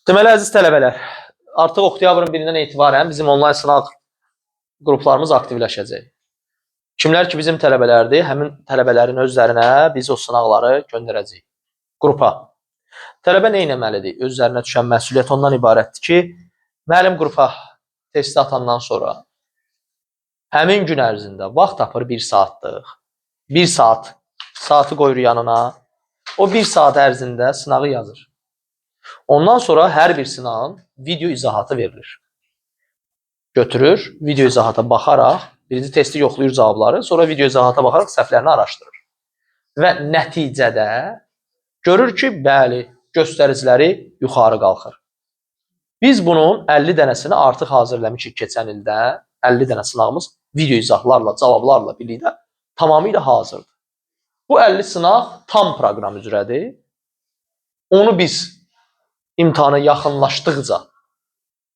Deməli, əziz tələbələr, artıq oktyabrın 1-dən etibarən bizim onlayn sınaq qruplarımız aktivləşəcək. Kimlər ki, bizim tələbələrdir, həmin tələbələrin özlərinə biz o sınaqları göndərəcəyik qrupa. Tələbə nə etməlidir? Özlərinə düşən məsuliyyət ondan ibarətdir ki, müəllim qrupa testi atandan sonra həmin gün ərzində vaxt tapır 1 saatlıq. 1 saatı qoyur yanına. O 1 saat ərzində sınağı yazır. Ondan sonra hər bir sınağın video izahatı verilir. Götürür, video izahata baxaraq, birinci testi yoxlayır cavabları, sonra video izahata baxaraq səhvlərini araşdırır. Və nəticədə görür ki, bəli, göstəriciləri yuxarı qalxır. Biz bunun 50 dənəsini artıq hazırlamışıq keçən ildə. 50 dənə sınağımız video izahlarla, cavablarla birlikdə tamamilə hazırdır. Bu 50 sınaq tam proqram üzrədir. Onu biz imtahana yaxınlaşdıqca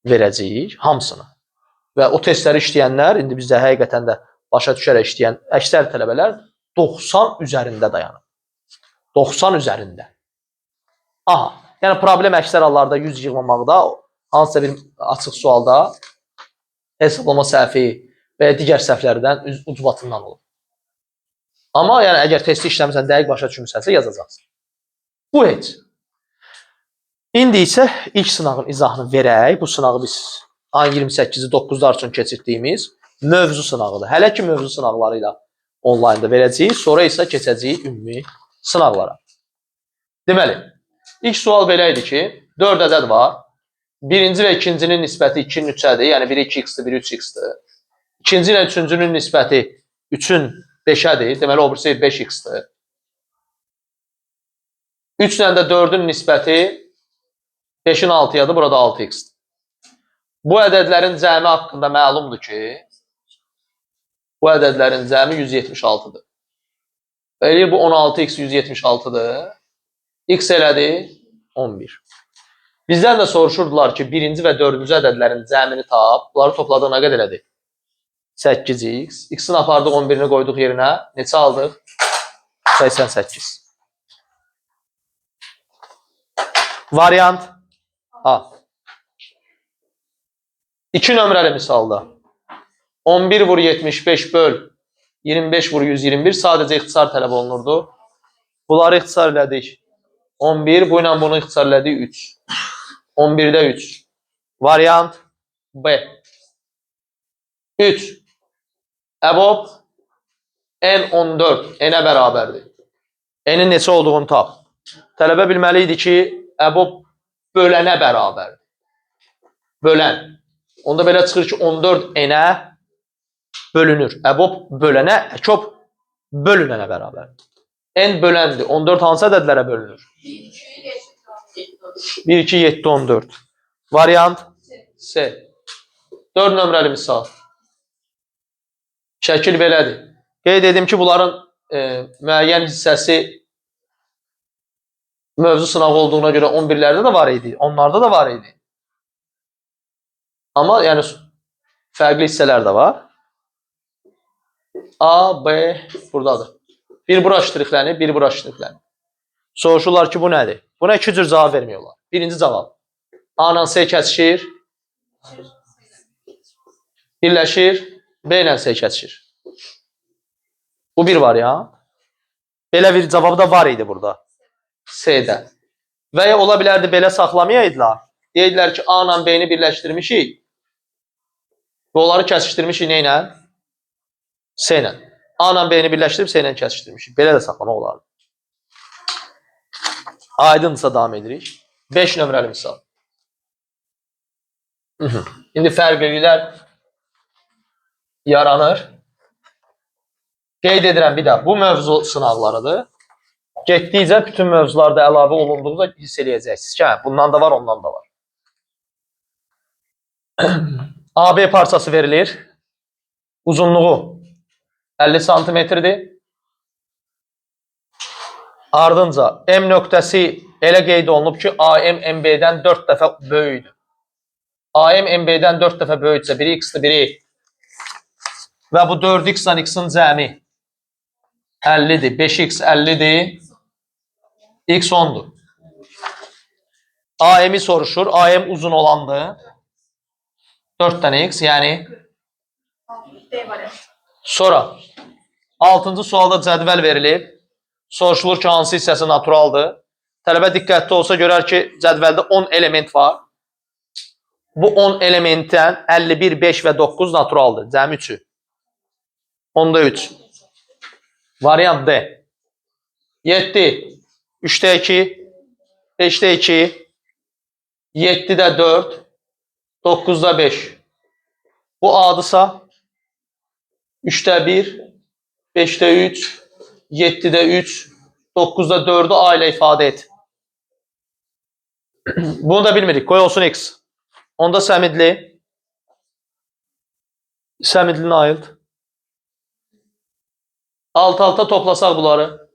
verəcəyik hamısını. Və o testləri işləyənlər, indi bizdə həqiqətən də başa düşərək işləyən əksər tələbələr 90 üzərində dayanır. 90 üzərində. Aha, yəni problem əksər hallarda 100 yığmamaqda, hansısa bir açıq sualda hesablama səhvi və ya digər səhvlərdən ucbatından olur. Amma yəni əgər testi işləmirsən, dəqiq başa düşmüsənsə yazacaqsın. Bu heç. İndi isə ilk sınağın izahını verək. Bu sınağı biz ayın 28-i 9-da üçün keçirdiyimiz mövzu sınağıdır. Hələ ki mövzu sınaqları ilə onlaynda verəcəyik, sonra isə keçəcəyik ümumi sınaqlara. Deməli, ilk sual belə idi ki, 4 ədəd var. Birinci və ikincinin nisbəti 2-nin 3-ədir, yəni biri 2x-dir, biri 3x-dir. İkinci ilə üçüncünün nisbəti 3-ün 5-ədir, deməli o birisi 5x-dir. 3 ilə də 4-ün nisbəti 5-in 6-yadır, burada 6x-dir. Bu ədədlərin cəmi haqqında məlumdur ki, bu ədədlərin cəmi 176-dır. Eləyir bu 16x 176-dır. X elədir 11. Bizdən də soruşurdular ki, birinci və dördüncü ədədlərin cəmini tap. Bunları topladığına qədər elədir. 8x. X-in apardıq 11-ni qoyduq yerinə. Neçə aldıq? 88. Variant A. 2 nömrəli misalda 11 vur 75 böl 25 vur 121 sadəcə ixtisar tələb olunurdu. Bunları ixtisar elədik. 11, bu ilə bunu ixtisar elədik 3. 11-də 3. Variant B. 3. Əbob N14 N-ə bərabərdir. N-in neçə olduğunu tap. Tələbə bilməli idi ki, əbob bölənə bərabərdir. Bölən. Onda belə çıxır ki, 14 N-ə bölünür. Əbob bölənə, əkob bölünənə bərabərdir. N böləndir. 14 hansı ədədlərə bölünür? 1, 2, 7, 14. Variant C. 4 nömrəli misal. Şəkil belədir. Qeyd edim ki, bunların müəyyən hissəsi mövzu sınağı olduğuna görə 11-lərdə də var idi. Onlarda da var idi. Amma yəni fərqli hissələr də var. A, B buradadır. Bir bura ştrixlənib, bir bura ştrixlənib. Soruşurlar ki, bu nədir? Buna 2 cür cavab vermiyorlar. Birinci cavab. A ilə S kəsişir. Birləşir. B ilə S kəsişir. Bu bir variant. Belə bir cavabı da var idi burada. S-də. Və ya ola bilərdi belə saxlamayaydılar. Deyidilər ki, A ilə B-ni birləşdirmişik. Və onları kəsişdirmişik nə ilə? S ilə. A ilə B-ni birləşdirib S ilə kəsişdirmişik. Belə də saxlamaq olardı. Aydınsa davam edirik. 5 nömrəli misal. İndi fərqliliklər yaranır. Qeyd edirəm bir daha. Bu mövzu sınaqlarıdır. Getdikcə bütün mövzularda əlavə olunduğunda hiss eləyəcəksiniz ki, bundan da var, ondan da var. AB parçası verilir. Uzunluğu 50 santimetrdir. Ardınca M nöqtəsi elə qeyd olunub ki, AM MB-dən 4 dəfə böyükdür. AM MB-dən 4 dəfə böyüksə, biri X-dir, biri və bu 4X ilə X-in cəmi 50-dir, 5X 50-dir, X 10-dur. AM-i soruşur. AM uzun olandı. 4 dənə x, yəni. Sonra 6-cı sualda cədvəl verilib. Soruşulur ki, hansı hissəsi naturaldır. Tələbə diqqətli olsa görər ki, cədvəldə 10 element var. Bu 10 elementdən 51, 5 və 9 naturaldır. Cəmi 3-ü. 10-da 3. Variant D. 7, 3-də 2, 5-də 2, 7-də 4, 9-da 5. Bu A-dırsa 3-də 1, 5-də 3, 7-də 3, 9-da 4'ü A ilə ifadə et. Bunu da bilmirik. Qoy olsun X. Onda səmidli. Səmidlini ayırt. Alt-alta toplasaq bunları.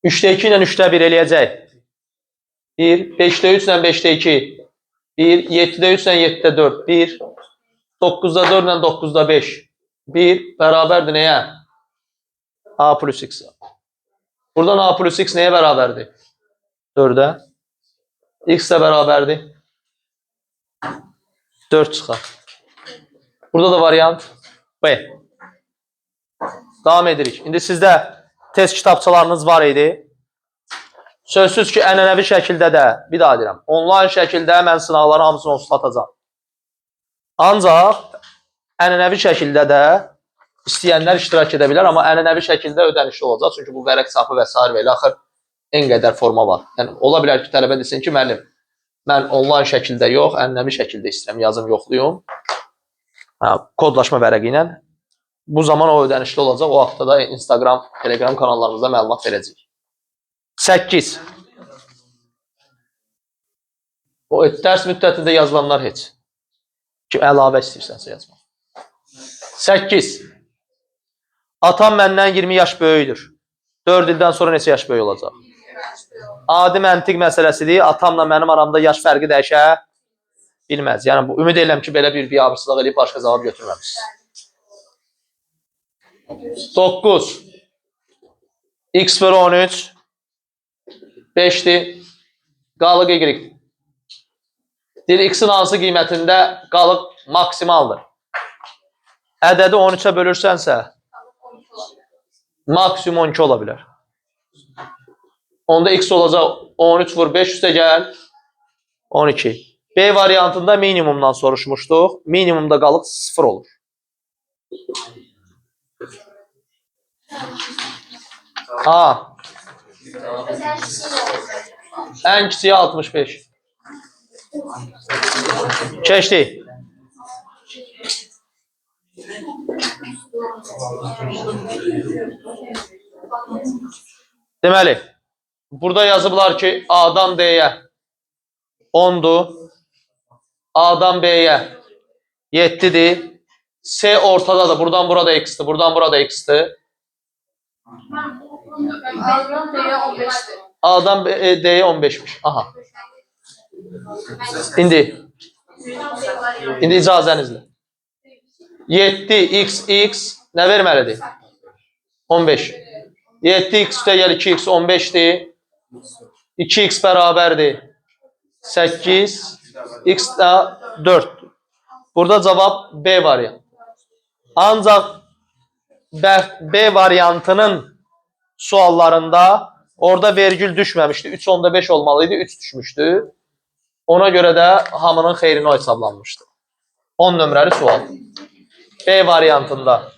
3'də 2 ilə 3'də 1 eləyəcək. 1, 5'də 3 ilə 5'də 2. 1, 7'də 3 ilə 7'də 4. 1, 9'da 4 ilə 9'da 5. 1 bərabərdir nəyə? A plus X. Buradan A plus X nəyə bərabərdir? 4'ə. X də bərabərdir. 4 çıxar. Burada da variant B. Davam edirik. İndi sizdə test kitabçalarınız var idi. Sözsüz ki, ənənəvi şəkildə də, bir daha deyirəm, onlayn şəkildə mən sınavların hamısını onsuz atacağım. Ancaq ənənəvi şəkildə də istəyənlər iştirak edə bilər, amma ənənəvi şəkildə ödənişli olacaq. Çünki bu vərəq sapı və s. və axır en qədər forma var. Yəni, ola bilər ki, tələbə desin ki, müəllim, mən onlayn şəkildə yox, ənənəvi şəkildə istəyirəm, yazım yoxluyum. Kodlaşma vərəqi ilə. Bu zaman o ödənişli olacaq. O haqda da Instagram, Telegram kanallarımızda məlumat verəcəyik. 8. O dərs müddətində yazılanlar heç. Ki, əlavə istəyirsənsə yazmaq. 8. Atam məndən 20 yaş böyüdür. 4 ildən sonra neçə yaş böyük olacaq? Adi məntiq məsələsidir. Atamla mənim aramda yaş fərqi dəyişə bilməz. Yəni, ümid edirəm ki, belə bir biabırçılıq edib başqa cavab götürməmişsiniz. 9. X bölü 13. 5'dir. Qalıq Y. Deyir, X-in hansı qiymətində qalıq maksimaldır. Ədədi 13'ə bölürsənsə, maksimum 12 ola bilər. Onda X olacaq 13 vur 5 üstə gəl 12. B variantında minimumdan soruşmuşduq. Minimumda qalıq 0 olur. A. Ən kiçiyi 65. Keçdik. Deməli, burada yazıblar ki, A'dan D'yə 10'dur. A'dan B'yə 7'dir. S ortadadır. Buradan burada X'dir. Buradan burada X'dir. A'dan D'yə 15'miş. Aha. İndi icazənizlə. 7x nə verməlidir? 15. 7x üstə gəl 2x 15'dir. 2x bərabərdir 8. X də 4'dür. Burada cavab B variantı. Ancaq B variantının suallarında orada vergül düşməmişdi. 3.5 olmalıydı. 3 düşmüşdü. Ona görə də hamının xeyrinə o hesablanmışdı. 10 nömrəli sual. B variantında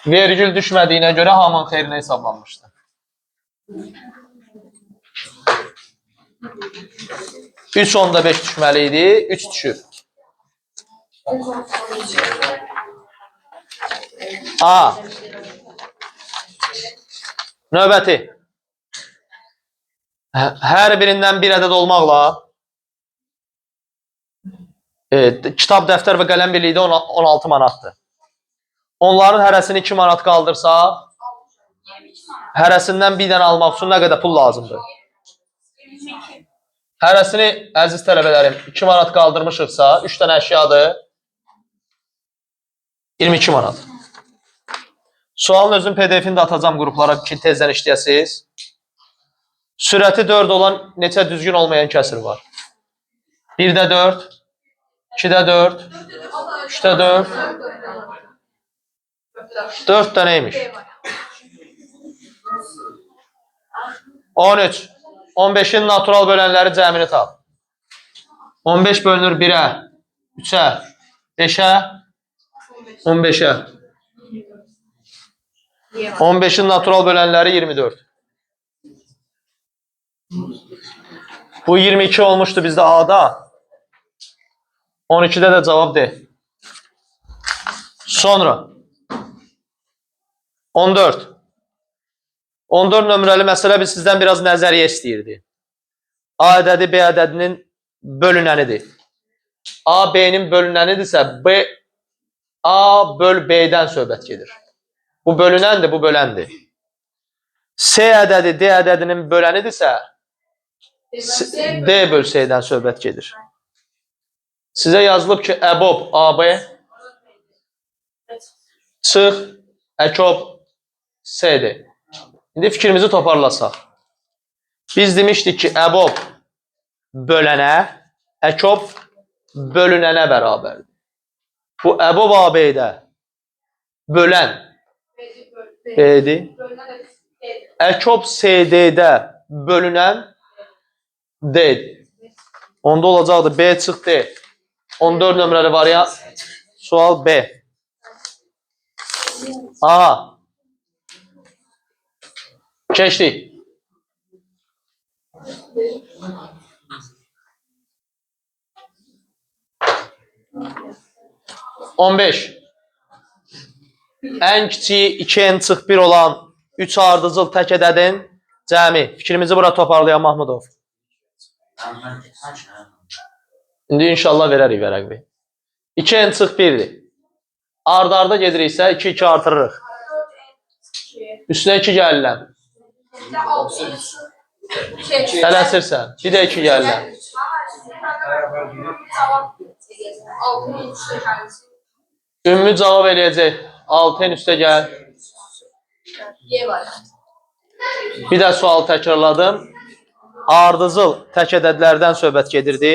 vergül düşmədiyinə görə hamının xeyrinə hesablanmışdı. 3.5 düşməli idi. 3 düşür. A. Növbəti. Hər birindən bir ədəd olmaqla kitab, dəftər və qələm birlikdə 16 manatdır. Onların hərəsini 2 manat qaldırsa, hərəsindən bir dənə almaq üçün nə qədər pul lazımdır? Hərəsini, əziz tələbələrim, 2 manat qaldırmışıqsa, 3 dənə əşyadır, 22 manat. Sualın özün PDF-ini də atacam qruplara ki, tezdən işləyəsiniz. Sürəti 4 olan neçə düzgün olmayan kəsir var? 1-də 4, 2-də 4, 3-də 4, 4 də neymiş? 13. 15'in natural bölənləri cəmini tap. 15 bölünür 1-ə, 3-ə, 5-ə, 15'ə. 15'in natural bölənləri 24. Bu 22 olmuştu bizdə A'da. 12'də də cavab D. Sonra 14. 14 nömrəli məsələ biz sizdən biraz nəzəriyyə istəyirdi. A ədədi B ədədinin bölünənidir. A B'nin bölünənidirsə B A böl B'dən söhbət gedir. Bu bölünəndir, bu böləndir. C ədədi D ədədinin bölənidirsə D böl C'dən söhbət gedir. Sizə yazılıb ki, əbob AB çıx əkob C'dir. İndi fikrimizi toparlasaq. Biz demişdik ki, əbob bölənə, əkob bölünənə bərabərdir. Bu əbob AB-də bölən B'dir. Əkob CD-də bölünən D'dir. Onda olacaqdır B çıx D. 14 nömrəli variant. Sual B. A. Keçdik. On beş. Ən kiçiyi 2n çıx 1 olan 3 ardıcıl tək ədədin cəmi. Fikrimizi bura toparlayan Mahmudov. İndi inşallah verərik vərəqvi. 2n çıx 1'dir. Arda gediriksə 2 artırırıq. Üstünə 2 gəlirəm. Tələsirsən. Bir də 2 gəlirəm. Ümmü cavab eləyəcək. 6-ın üstə gəl. Bir də sual təkrarladım. Ardıcıl tək ədədlərdən söhbət gedirdi.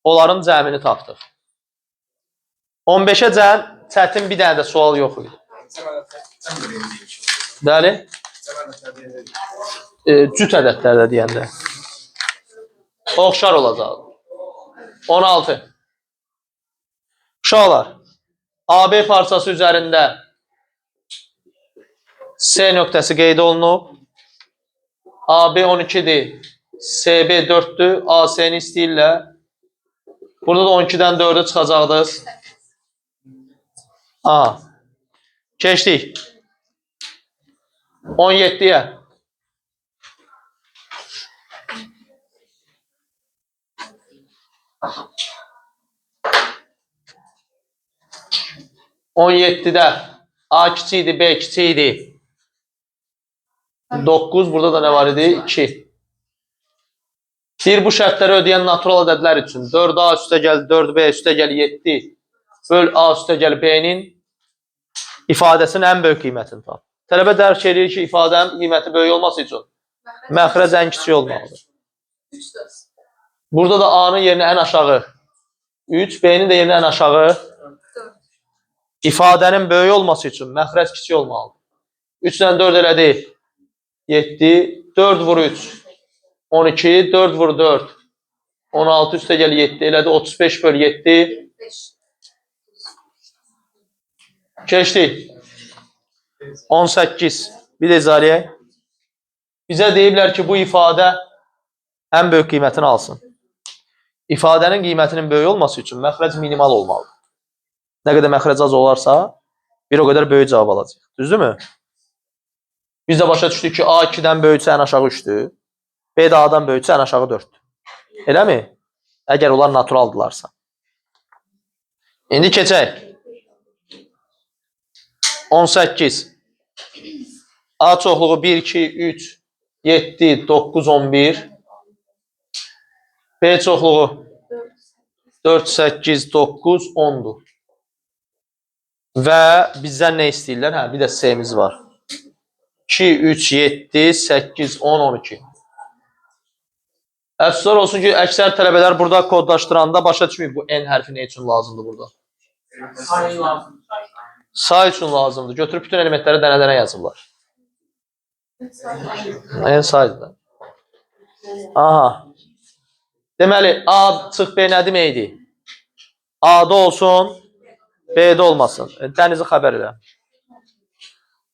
Onların cəmini tapdıq. 15'ə cəm çətin bir dənə də sual yox idi. Bəli? Cüt ədədlərdə deyəndə. Oxşar olacaq. 16. Uşaqlar, AB parçası üzərində C nöqtəsi qeyd olunub. AB 12'dir. CB 4'dür. AC'ni istəyirlər. Burada da 12'dən 4'ü çıxacaqdır. A. Keçdik. 17'yə. On yeddidə A kiçikdir, B kiçikdir. 9, burada da nə var idi? 2. Bir bu şərtləri ödəyən natural ədədlər üçün 4A üstə gəl, 4B üstə gəl, 7 böl A üstə gəl B-nin ifadəsinin ən böyük qiymətini tap. Tələbə dərk edir ki, ifadənin qiyməti böyük olması üçün məxrəc ən kiçik olmalıdır. Burada da A-nın yerinə ən aşağı 3, B-nin də yerinə ən aşağı 4. İfadənin böyük olması üçün məxrəc kiçik olmalıdır. 3 ilə 4 elədi 7, 4 vur 3 12, 4 vur 4 16 üstə gəl 7 elədi 35 böl 7 keçdik. 18. Bir də izaliyək. Bizə deyiblər ki, bu ifadə ən böyük qiymətini alsın. İfadənin qiymətinin böyük olması üçün məxrəc minimal olmalıdır. Nə qədər məxrəc az olarsa, bir o qədər böyük cavab alacaq. Düzdürmü? Biz də başa düşdük ki, A 2-dən böyüksə ən aşağı 3-dür. B də A-dan böyüksə ən aşağı 4-dür. Eləmi? Əgər onlar naturaldılarsa. İndi keçək. 18. A çoxluğu 1, 2, 3, 7, 9, 11. B çoxluğu 4, 8, 9, 10'dur. Və bizdən nə istəyirlər? Hə, bir də C-miz var. 2, 3, 7, 8, 10, 12. Əfsuslar olsun ki, əksər tələbələr burada kodlaşdıranda başa düşməyib bu n hərfi nə üçün lazımdır burada. Say üçün lazımdır. Götürüb bütün elementləri dənə-dənə yazıblar. N saydır da. Aha. Deməli, A çıx B nə deməkdir? A-da olsun, B-də olmasın. Dənizi xəbər elə.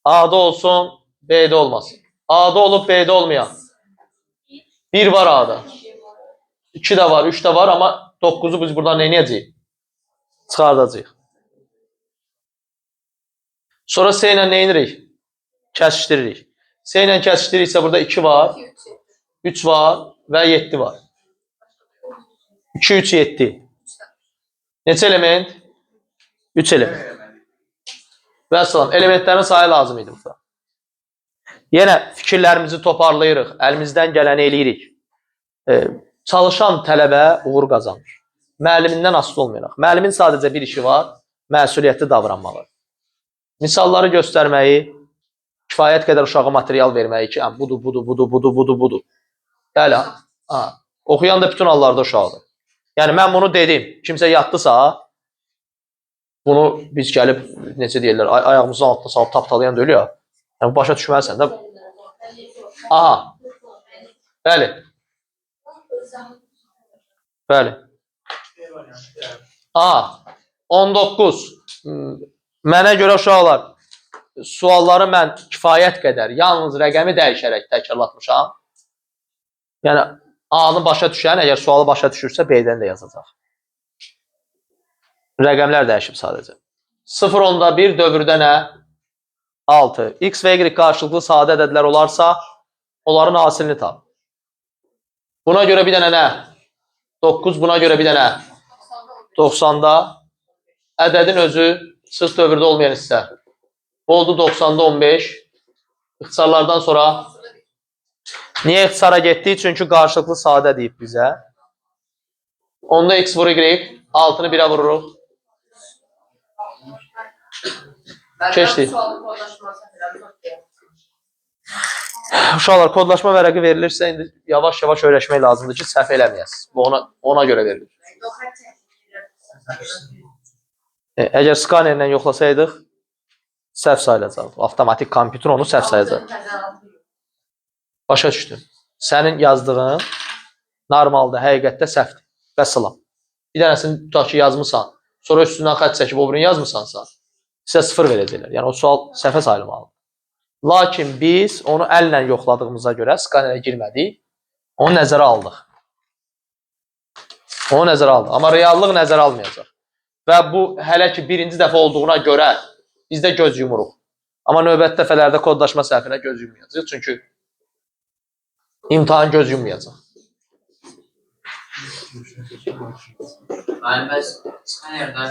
A-da olsun, B-də olmasın. A-da olub, B-də olmayan. 1 var A-da. 2 də var, 3 də var, amma 9'u biz buradan nə edəcəyik? Çıxardacağıq. Sonra S ilə nə edirik? Kəsişdiririk. S ilə kəsişdiririksə burada 2 var, 3 var və 7 var. 2, 3, 7. Neçə element? 3 element. Və salam, elementlərin sayı lazım idi burada. Yenə fikirlərimizi toparlayırıq, əlimizdən gələni eləyirik. Çalışan tələbə uğur qazanır. Müəllimindən asılı olmayaraq. Müəllimin sadəcə bir işi var, məsuliyyətli davranmağı. Misalları göstərməyi, kifayət qədər uşağa material verməyi ki, budur. Bəli, oxuyan da bütün hallarda uşaqdır. Yəni, mən bunu dedim, kimsə yatdısa, bunu biz gəlib, necə deyirlər, ayağımızın altına salıb taptalayan da ölüyor. Yəni, başa düşməlisən də. Aha, bəli. Bəli. Aha, 19. Mənə görə uşaqlar, sualları mən kifayət qədər, yalnız rəqəmi dəyişərək təkrarlatmışam. Yəni, A-nı başa düşən, əgər sualı başa düşürsə, B-dən də yazacaq. Rəqəmlər dəyişib sadəcə. 0, 10'da 1, dövrdə nə? 6. X və Y qarşılıqlı sadə ədədlər olarsa, onların hasilini tap. Buna görə bir dənə nə? 9, buna görə bir dənə 90'da ədədin özü sıx dövrdə olmayan hissə. Oldu 90'da 15. İxtisarlardan sonra niyə ixtisara getdik? Çünki qarşılıqlı sadə deyib bizə. Onda X vur Y, 6'nı 1'ə vururuq. Keçdik. Uşaqlar, kodlaşma vərəqi verilirsə, indi yavaş-yavaş öyrəşmək lazımdır ki, səhv eləməyəsiniz. Bu ona görə verilir. Əgər skanerlə yoxlasaydıq, səhv sayılacaqdı. Avtomatik kompüter onu səhv sayacaq. Başa düşdün. Sənin yazdığın normalda, həqiqətdə səhvdir. Vəssalam. Bir dənəsini tutaq ki, yazmısan, sonra üstündən xət çəkib o birini yazmısansa, sizə 0 verəcəklər. Yəni, o sual səhvə sayılmalıdır. Lakin biz onu əllə yoxladığımıza görə skanerə girmədik, onu nəzərə aldıq. Onu nəzərə aldıq. Amma reallıq nəzərə almayacaq. Və bu, hələ ki, birinci dəfə olduğuna görə biz də göz yumuruq. Amma növbəti dəfələrdə kodlaşma səhvinə göz yummayacaq. Çünki imtahan göz yummayacaq. Mənim bəs skanerdə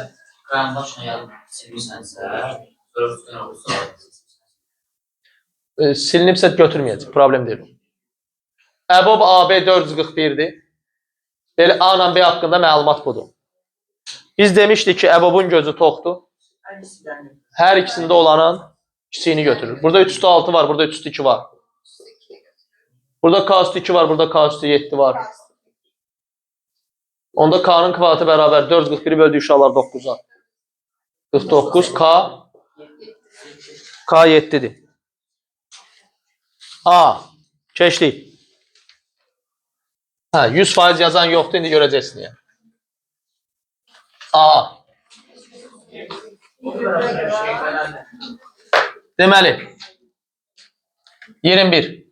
qaranbaşla yazıb silmirsənsə, sonra skaner olursa silinibsə götürməyəcək, problem deyil. Əbob AB 441'dir. Belə A ilə B haqqında məlumat budur. Biz demişdik ki, əbobun gözü toxdur. Hər ikisində olanın kiçiyini götürür. Burada 3 üstü 6 var, burada 3 üstü 2 var. Burada K üstü 2 var, burada K üstü 7 var. Onda K'nın kvadratı bərabər 441'i böldük uşaqlar 9'a. 49 K 7'dir. A. Keçdik. 100% yazan yoxdur, indi görəcəksin. Yəni. A. Deməli, 21.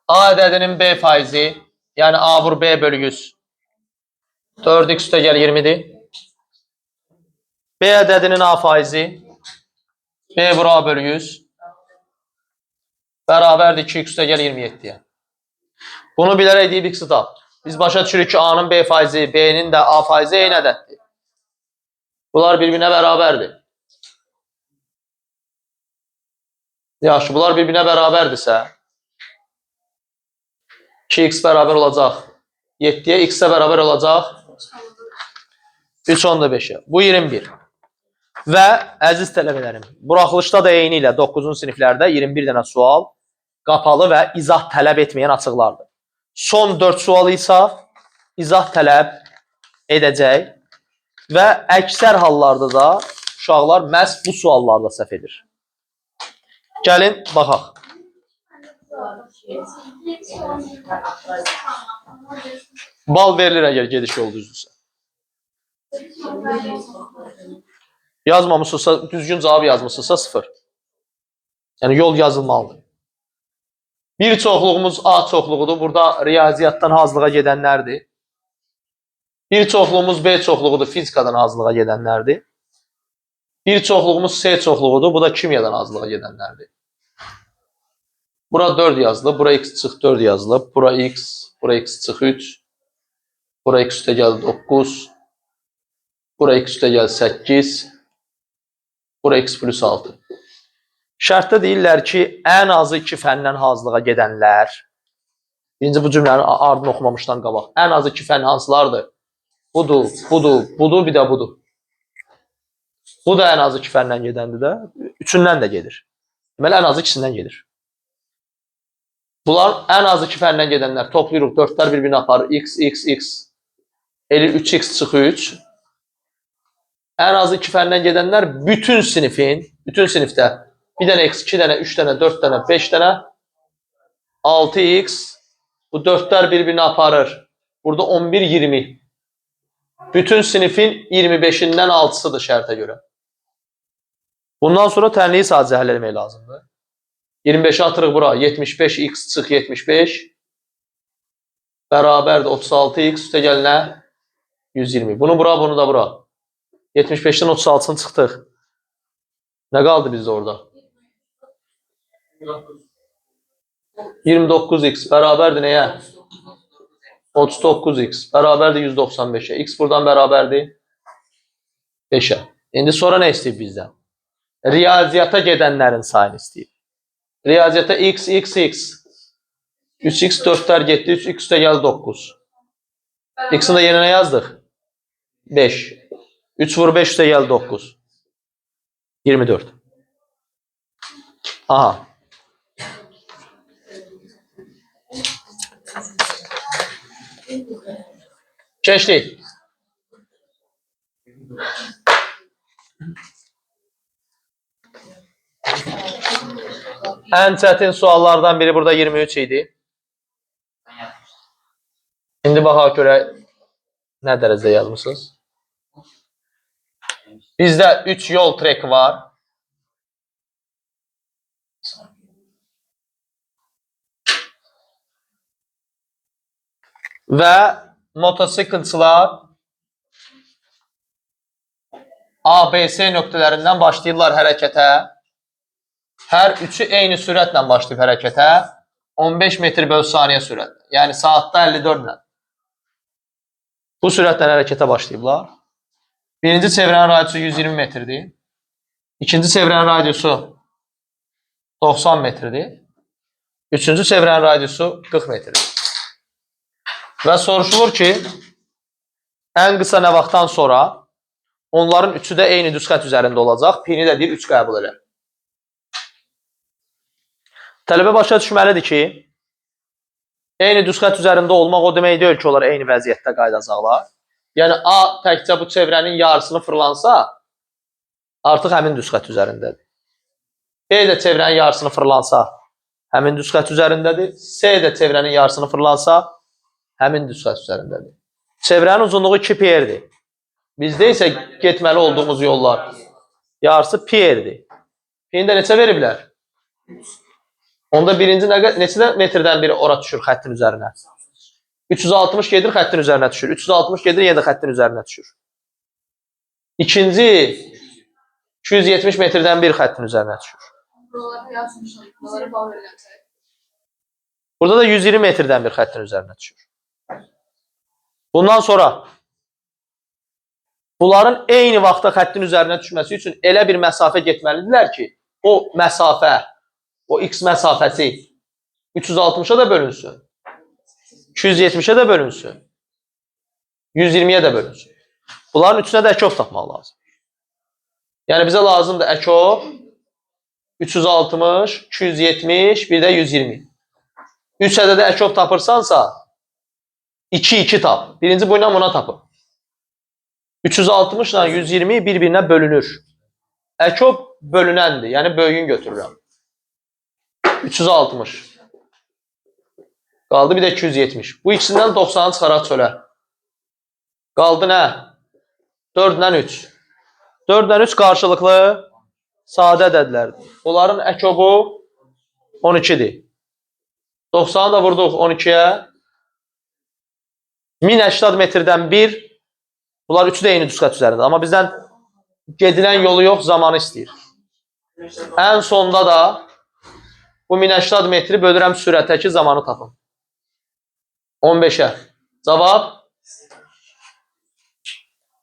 A ədədinin B faizi, yəni A vur B bölü 100. 4x üstə gəl 20'dir. B ədədinin A faizi, B vur A bölü 100. Bərabərdir 2x üstə gəl 27'yə. Bunu bilərək deyib x-i tap. Biz başa düşürük ki, A-nın B faizi, B-nin də A faizi eyni ədəddir. Bunlar bir-birinə bərabərdir. Yaxşı, bunlar bir-birinə bərabərdirsə 2x bərabər olacaq 7'yə, x-ə bərabər olacaq 3/5'ə. Bu 21. Və əziz tələbələrim, buraxılışda da eyni ilə 9-cu siniflərdə 21 dənə sual qapalı və izah tələb etməyən açıqlardır. son 4 sualı isə izah tələb edəcək və əksər hallarda da uşaqlar məhz bu suallarda səhv edir. Gəlin, baxaq. Bal verilir əgər gediş yolu düzdürsə. Yazmamışsınızsa, düzgün cavab yazmışsınızsa 0. Yəni yol yazılmalıdır. Bir çoxluğumuz A çoxluğudur. Burada riyaziyyatdan hazırlığa gedənlərdir. Bir çoxluğumuz B çoxluğudur. Fizikadan hazırlığa gedənlərdir. Bir çoxluğumuz C çoxluğudur. Bu da kimyadan hazırlığa gedənlərdir. Bura 4 yazılıb. Bura x çıx 4 yazılıb. Bura x. Bura x çıx 3. Bura x üstə gəldi 9. Bura x üstə gəldi 8. Bura x plus 6. Şərtdə deyirlər ki, ən azı 2 fəndən hazırlığa gedənlər, birinci bu cümləni ardını oxumamışdan qabaq, ən azı 2 fənn hansılardır? Budur, budur, budur, bir də budur. Bu da ən azı 2 fəndən gedəndir də, üçündən də gedir. Deməli, ən azı ikisindən gedir. Bunlar ən azı 2 fəndən gedənlər, toplayırıq, 4'lər bir-birini aparır, x, x, x, eli 3x çıx 3. Ən azı 2 fəndən gedənlər bütün sinifdə bir dənə x, 2 dənə, 3 dənə, 4 dənə, 5 dənə, 6x, bu 4'lər bir-birini aparır. Burada 11, 20. Bütün sinifin 25'indən 6'sıdır şərtə görə. Bundan sonra tənliyi sadəcə həll etmək lazımdır. 25'i atırıq bura, 75x çıx 75, bərabərdir 36x, üstə gəlinə 120. Bunu bura, bunu da bura. 75'dən 36'sını çıxdıq. Nə qaldı bizdə orada? 29x bərabərdir nəyə? 39x bərabərdir 195'ə. X buradan bərabərdir 5'ə. İndi sonra nə istəyib bizdən? Riyaziyyata gedənlərin sayını istəyib. Riyaziyyata x, x, x. 3x 4'lər getdi. 3x üstə gəldi 9. X'ini də yerinə yazdıq. 5. 3 vur 5 üstə gəldi 9. 24. Aha. Keçdik. Ən çətin suallardan biri burada 23 idi. İndi baxaq görək nə dərəcədə yazmışsınız. Bizdə 3 yol treki var. Və motosikletçilər ABC nöqtələrindən başlayırlar hərəkətə. Hər üçü eyni sürətlə başlayıb hərəkətə. 15 metr bölü saniyə sürətlə. Yəni saatda 54 ilə. Bu sürətlə hərəkətə başlayıblar. Birinci çevrənin radiusu 120 metrdir. İkinci çevrənin radiusu 90 metrdir. Üçüncü çevrənin radiusu 40 metrdir. Və soruşulur ki, ən qısa nə vaxtdan sonra onların üçü də eyni düz xətt üzərində olacaq. P-ni də deyir 3 qəbul edir. Tələbə başa düşməlidir ki, eyni düz xətt üzərində olmaq o demək deyil ki, onlar eyni vəziyyətdə qayıdacaqlar. Yəni A təkcə bu çevrənin yarısını fırlansa, artıq həmin düz xətt üzərindədir. B də çevrənin yarısını fırlansa, həmin düz xətt üzərindədir. C də çevrənin yarısını fırlansa, həmin düz xətt üzərindədir. Çevrənin uzunluğu 2 pi-dir. Bizdə isə getməli olduğumuz yollar yarısı pi-dir. Pi-ni də neçə veriblər? Onda birinci neçə metrdən biri ora düşür xəttin üzərinə? 360 gedir xəttin üzərinə düşür. 360 gedir yenə də xəttin üzərinə düşür. İkinci 270 metrdən bir xəttin üzərinə düşür. Burada da 120 metrdən bir xəttin üzərinə düşür. Bundan sonra bunların eyni vaxtda xəttin üzərinə düşməsi üçün elə bir məsafə getməlidirlər ki, o məsafə, o x məsafəsi 360'a da bölünsün, 270'e də bölünsün, 120'ye də bölünsün. Bunların üçünə də əkov tapmaq lazım. Yəni bizə lazımdır əkov 360, 270, bir də 120. 3 ədədə əkov tapırsansa, 2, 2 tap. Birinci bu ilə buna tapın. 360 ilə 120 bir-birinə bölünür. Əkop bölünəndir, yəni böyüyün götürürəm. 360. Qaldı bir də 270. Bu ikisindən 90'ı çıxaraq çölə. Qaldı nə? 4 ilə 3. 4 ilə 3 qarşılıqlı sadə ədədlərdir. Onların əkobu 12'dir. 90'ı da vurduq 12'yə. 1080 metrdən 1. Bunlar üçü də eyni düzqət üzərində. Amma bizdən gedilən yolu yox, zamanı istəyir. Ən sonda da bu 1080 metri bölürəm sürətdəki zamanı tapın. 15'ə. Cavab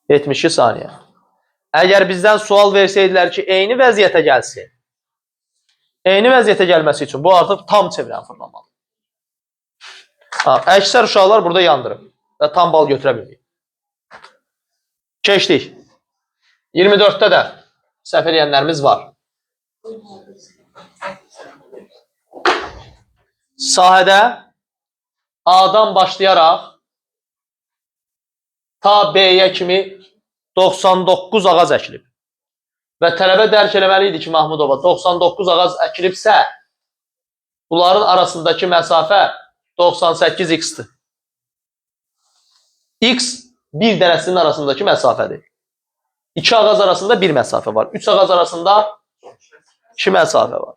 72 saniyə. Əgər bizdən sual versəydilər ki, eyni vəziyyətə gəlsin. Eyni vəziyyətə gəlməsi üçün bu artıq tam çevirən fırlanmalı. Əksər uşaqlar burada yandırıb və tam bal götürə bilməyib. Keçdik. 24'də də səhv eləyənlərimiz var. Sahədə A-dan başlayaraq ta B-yə kimi 99 ağac əkilib. Və tələbə dərk eləməli idi ki, Mahmudova 99 ağac əkilibsə, bunların arasındakı məsafə 98x-dir. X bir dənəsinin arasındakı məsafədir. 2 ağac arasında bir məsafə var. 3 ağac arasında 2 məsafə var.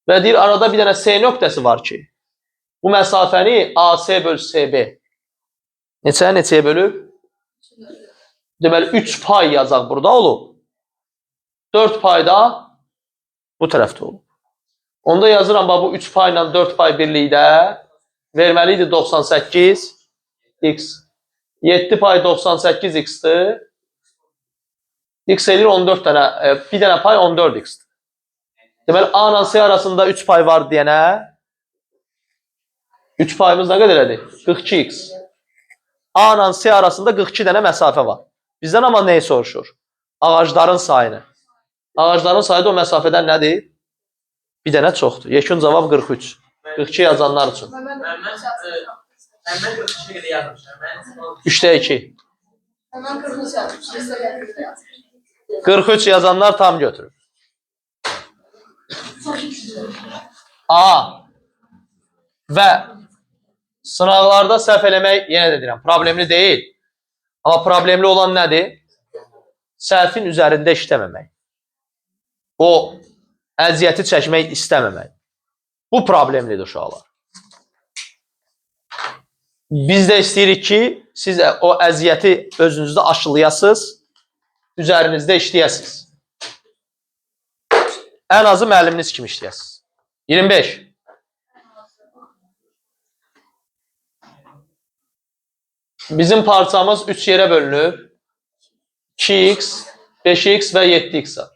Və deyir, arada bir dənə S nöqtəsi var ki, bu məsafəni AC bölü CB. Neçəyə bölüb? Deməli, 3 pay yazaq burada olub. 4 pay da bu tərəfdə olub. Onda yazıram, bu 3 pay ilə 4 pay birlikdə verməli idi 98x. 7 pay 98x-dir. X eləyir 14 dənə, bir dənə pay 14x-dir. Deməli, A ilə C arasında 3 pay var deyənə 3 payımız nə qədər edir? 42x. A ilə C arasında 42 dənə məsafə var. Bizdən amma neyi soruşur? Ağacların sayını. Ağacların sayı da o məsafədən nədir? Bir dənə çoxdur. Yekun cavab 43. 42 yazanlar üçün. Həmən 42 qədər yazmışam. 3'də 2. Hemen 43 yazmış. 43 yazanlar tam götürür. A. Və sınavlarda səhv eləmək, yenə də deyirəm, problemli deyil. Amma problemli olan nədir? Səhvin üzərində işləməmək. O əziyyəti çəkmək istəməmək. Bu problemlidir uşaqlar. Biz də istəyirik ki, siz o əziyyəti özünüzdə aşılayasınız, üzərinizdə işləyəsiniz. Ən azı müəlliminiz kimi işləyəsiniz. 25. Bizim parçamız 3 yerə bölünüb. 2x, 5x və 7x var.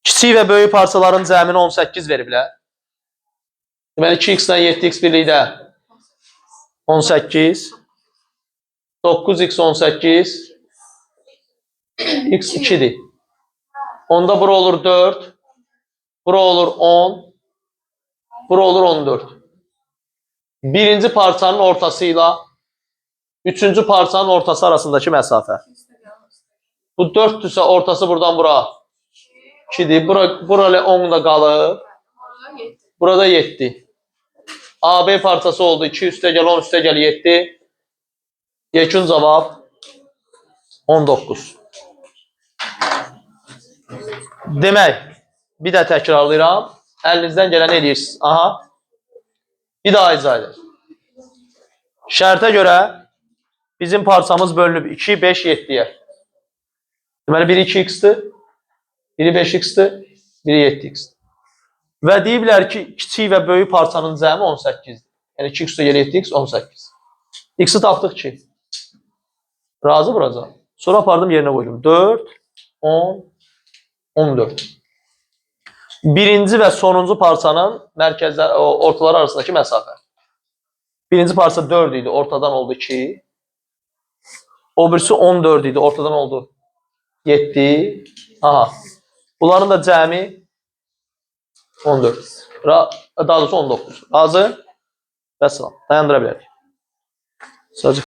Kiçik və böyük parçaların cəmini 18 veriblər. Deməli 2x ilə 7x birlikdə 18, 9x 18, x 2'dir. Onda bura olur 4, bura olur 10, bura olur 14. Birinci parçanın ortasıyla üçüncü parçanın ortası arasındakı məsafə. Bu 4'dürsə ortası buradan bura 2'dir. Burada 10 da qalıb. Burada 7. AB parçası oldu. 2 üstə gəl, 10 üstə gəl, 7. Yekun cavab 19. Demək, bir də təkrarlayıram. Əlinizdən gələni edirsiniz. Aha. Bir daha icra edək. Şərtə görə bizim parçamız bölünüb 2, 5, 7'yə. Deməli, biri 2x-dir, biri 5x-dir, biri 7x-dir. Və deyiblər ki, kiçik və böyük parçanın cəmi 18'dir. Yəni 2x üstə gəl 7x, 18. X-i tapdıq ki. Razı buraca. Sonra apardım yerinə qoydum. 4, 10, 14. Birinci və sonuncu parçanın mərkəzlər, ortaları arasındakı məsafə. Birinci parça 4 idi, ortadan oldu 2. O birisi 14 idi, ortadan oldu 7. Aha. Bunların da cəmi 14. Daha doğrusu 19. Razı? Və salam. Dayandıra bilərik. Sadəcə